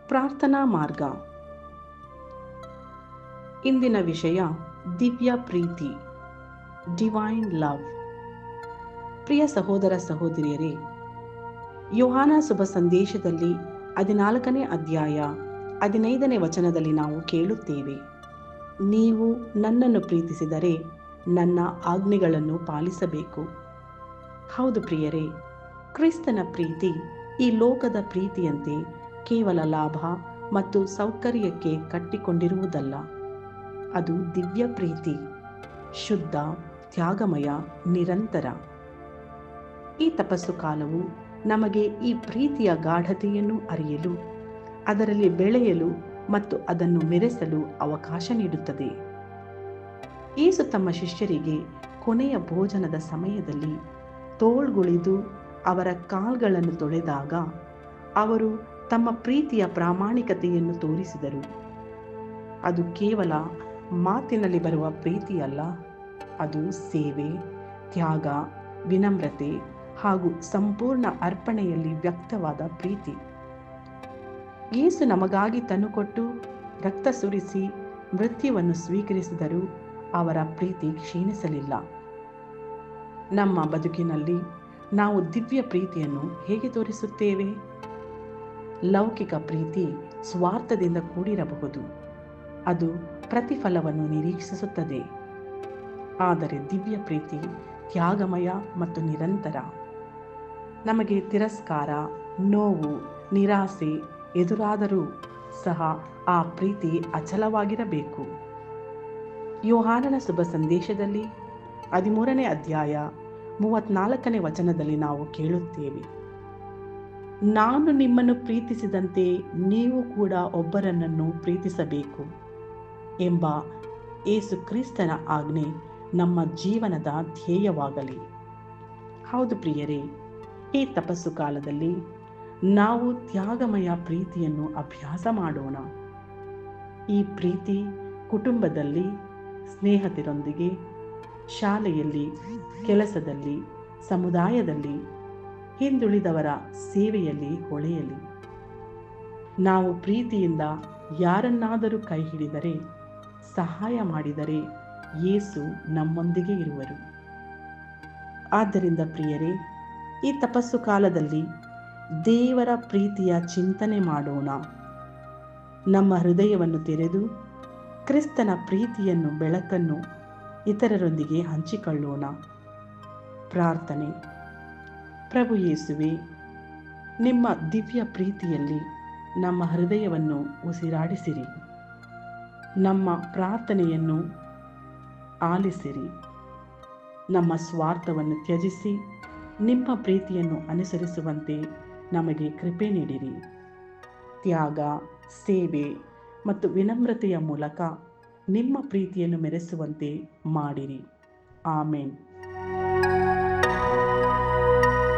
ಪ್ರಾರ್ಥನಾ ಮಾರ್ಗ. ಇಂದಿನ ವಿಷಯ ದಿವ್ಯ ಪ್ರೀತಿ, ಡಿವೈನ್ ಲವ್. ಪ್ರಿಯ ಸಹೋದರ ಸಹೋದರಿಯರೇ, ಯೋಹಾನ ಶುಭ ಸಂದೇಶದಲ್ಲಿ 14ನೇ ಅಧ್ಯಾಯ 15ನೇ ವಚನದಲ್ಲಿ ನಾವು ಕೇಳುತ್ತೇವೆ, ನೀವು ನನ್ನನ್ನು ಪ್ರೀತಿಸಿದರೆ ನನ್ನ ಆಜ್ಞೆಗಳನ್ನು ಪಾಲಿಸಬೇಕು. ಹೌದು ಪ್ರಿಯರೇ, ಕ್ರಿಸ್ತನ ಪ್ರೀತಿ ಈ ಲೋಕದ ಪ್ರೀತಿಯಂತೆ ಕೇವಲ ಲಾಭ ಮತ್ತು ಸೌಕರ್ಯಕ್ಕೆ ಕಟ್ಟಿಕೊಂಡಿರುವುದಲ್ಲ. ಅದು ದಿವ್ಯ ಪ್ರೀತಿ, ಶುದ್ಧ, ತ್ಯಾಗಮಯ, ನಿರಂತರ. ಈ ತಪಸ್ಸು ಕಾಲವು ನಮಗೆ ಈ ಪ್ರೀತಿಯ ಗಾಢತೆಯನ್ನು ಅರಿಯಲು, ಅದರಲ್ಲಿ ಬೆಳೆಯಲು ಮತ್ತು ಅದನ್ನು ಮೆರೆಸಲು ಅವಕಾಶ ನೀಡುತ್ತದೆ. ಯೇಸು ತಮ್ಮ ಶಿಷ್ಯರಿಗೆ ಕೊನೆಯ ಭೋಜನದ ಸಮಯದಲ್ಲಿ ತೋಳ್ಗುಳಿದು ಅವರ ಕಾಲ್ಗಳನ್ನು ತೊಳೆದಾಗ ಅವರು ತಮ್ಮ ಪ್ರೀತಿಯ ಪ್ರಾಮಾಣಿಕತೆಯನ್ನು ತೋರಿಸಿದರು. ಅದು ಕೇವಲ ಮಾತಿನಲ್ಲಿ ಬರುವ ಪ್ರೀತಿಯಲ್ಲ, ಅದು ಸೇವೆ, ತ್ಯಾಗ, ವಿನಮ್ರತೆ ಹಾಗೂ ಸಂಪೂರ್ಣ ಅರ್ಪಣೆಯಲ್ಲಿ ವ್ಯಕ್ತವಾದ ಪ್ರೀತಿ. ಯೇಸು ನಮಗಾಗಿ ತನ್ನುಕೊಟ್ಟು ರಕ್ತ ಸುರಿಸಿ ಮೃತ್ಯುವನ್ನು ಸ್ವೀಕರಿಸಿದರೂ ಅವರ ಪ್ರೀತಿ ಕ್ಷೀಣಿಸಲಿಲ್ಲ. ನಮ್ಮ ಬದುಕಿನಲ್ಲಿ ನಾವು ದಿವ್ಯ ಪ್ರೀತಿಯನ್ನು ಹೇಗೆ ತೋರಿಸುತ್ತೇವೆ? ಲೌಕಿಕ ಪ್ರೀತಿ ಸ್ವಾರ್ಥದಿಂದ ಕೂಡಿರಬಹುದು, ಅದು ಪ್ರತಿಫಲವನ್ನು ನಿರೀಕ್ಷಿಸುತ್ತದೆ. ಆದರೆ ದಿವ್ಯ ಪ್ರೀತಿ ತ್ಯಾಗಮಯ ಮತ್ತು ನಿರಂತರ. ನಮಗೆ ತಿರಸ್ಕಾರ, ನೋವು, ನಿರಾಸೆ ಎದುರಾದರೂ ಸಹ ಆ ಪ್ರೀತಿ ಅಚಲವಾಗಿರಬೇಕು. ಯೋಹಾನನ ಶುಭ ಸಂದೇಶದಲ್ಲಿ 13ನೇ ಅಧ್ಯಾಯ 34ನೇ ವಚನದಲ್ಲಿ ನಾವು ಕೇಳುತ್ತೇವೆ, ನಾನು ನಿಮ್ಮನ್ನು ಪ್ರೀತಿಸಿದಂತೆ ನೀವು ಕೂಡ ಒಬ್ಬರನ್ನನ್ನು ಪ್ರೀತಿಸಬೇಕು ಎಂಬ ಯೇಸು ಕ್ರಿಸ್ತನ ಆಜ್ಞೆ ನಮ್ಮ ಜೀವನದ ಧ್ಯೇಯವಾಗಲಿ. ಹೌದು ಪ್ರಿಯರೇ, ಈ ತಪಸ್ಸು ಕಾಲದಲ್ಲಿ ನಾವು ತ್ಯಾಗಮಯ ಪ್ರೀತಿಯನ್ನು ಅಭ್ಯಾಸ ಮಾಡೋಣ. ಈ ಪ್ರೀತಿ ಕುಟುಂಬದಲ್ಲಿ, ಸ್ನೇಹಿತರೊಂದಿಗೆ, ಶಾಲೆಯಲ್ಲಿ, ಕೆಲಸದಲ್ಲಿ, ಸಮುದಾಯದಲ್ಲಿ, ಹಿಂದುಳಿದವರ ಸೇವೆಯಲ್ಲಿ ಹೊಳೆಯಲಿ. ನಾವು ಪ್ರೀತಿಯಿಂದ ಯಾರನ್ನಾದರೂ ಕೈ ಹಿಡಿದರೆ, ಸಹಾಯ ಮಾಡಿದರೆ ಯೇಸು ನಮ್ಮೊಂದಿಗೆ ಇರುವರು. ಆದ್ದರಿಂದ ಪ್ರಿಯರೇ, ಈ ತಪಸ್ಸು ಕಾಲದಲ್ಲಿ ದೇವರ ಪ್ರೀತಿಯ ಚಿಂತನೆ ಮಾಡೋಣ. ನಮ್ಮ ಹೃದಯವನ್ನು ತೆರೆದು ಕ್ರಿಸ್ತನ ಪ್ರೀತಿಯನ್ನು, ಬೆಳಕನ್ನು ಇತರರೊಂದಿಗೆ ಹಂಚಿಕೊಳ್ಳೋಣ. ಪ್ರಾರ್ಥನೆ. ಪ್ರಭು ಯೇಸುವೆ, ನಿಮ್ಮ ದಿವ್ಯ ಪ್ರೀತಿಯಲ್ಲಿ ನಮ್ಮ ಹೃದಯವನ್ನು ಉಸಿರಾಡಿಸಿರಿ. ನಮ್ಮ ಪ್ರಾರ್ಥನೆಯನ್ನು ಆಲಿಸಿರಿ. ನಮ್ಮ ಸ್ವಾರ್ಥವನ್ನು ತ್ಯಜಿಸಿ ನಿಮ್ಮ ಪ್ರೀತಿಯನ್ನು ಅನುಸರಿಸುವಂತೆ ನಮಗೆ ಕೃಪೆ ನೀಡಿರಿ. ತ್ಯಾಗ, ಸೇವೆ ಮತ್ತು ವಿನಮ್ರತೆಯ ಮೂಲಕ ನಿಮ್ಮ ಪ್ರೀತಿಯನ್ನು ಮೆರೆಸುವಂತೆ ಮಾಡಿರಿ. ಆಮೆನ್.